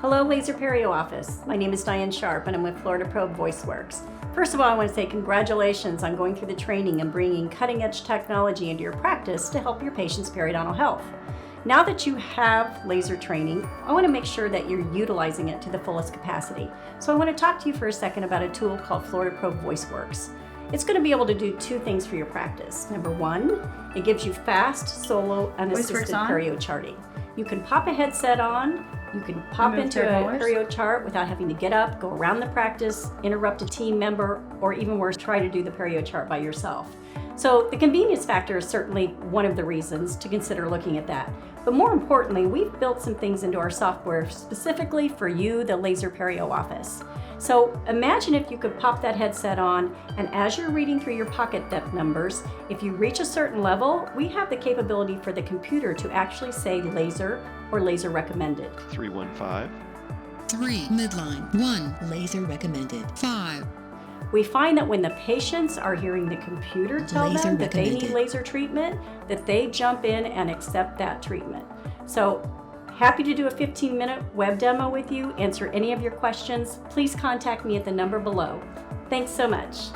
Hello, Laser Perio Office. My name is Diane Sharp and I'm with Florida Probe VoiceWorks. First of all, I want to say congratulations on going through the training and bringing cutting-edge technology into your practice to help your patients' periodontal health. Now that you have laser training, I want to make sure that you're utilizing it to the fullest capacity. So I want to talk to you for a second about a tool called Florida Probe VoiceWorks. It's going to be able to do two things for your practice. Number one, it gives you fast, solo, unassisted perio charting. You can pop a headset on, you can pop into a perio chart without having to get up, go around the practice, interrupt a team member, or even worse, try to do the perio chart by yourself. So the convenience factor is certainly one of the reasons to consider looking at that. But more importantly, we've built some things into our software specifically for you, the Laser Perio Office. So imagine if you could pop that headset on, and as you're reading through your pocket depth numbers, if you reach a certain level, we have the capability for the computer to actually say laser or laser recommended. 315. 3 midline. 1 laser recommended. 5. We find that when the patients are hearing the computer tell them that they need laser treatment, that they jump in and accept that treatment. So happy to do a 15-minute web demo with you, answer any of your questions. Please contact me at the number below. Thanks so much.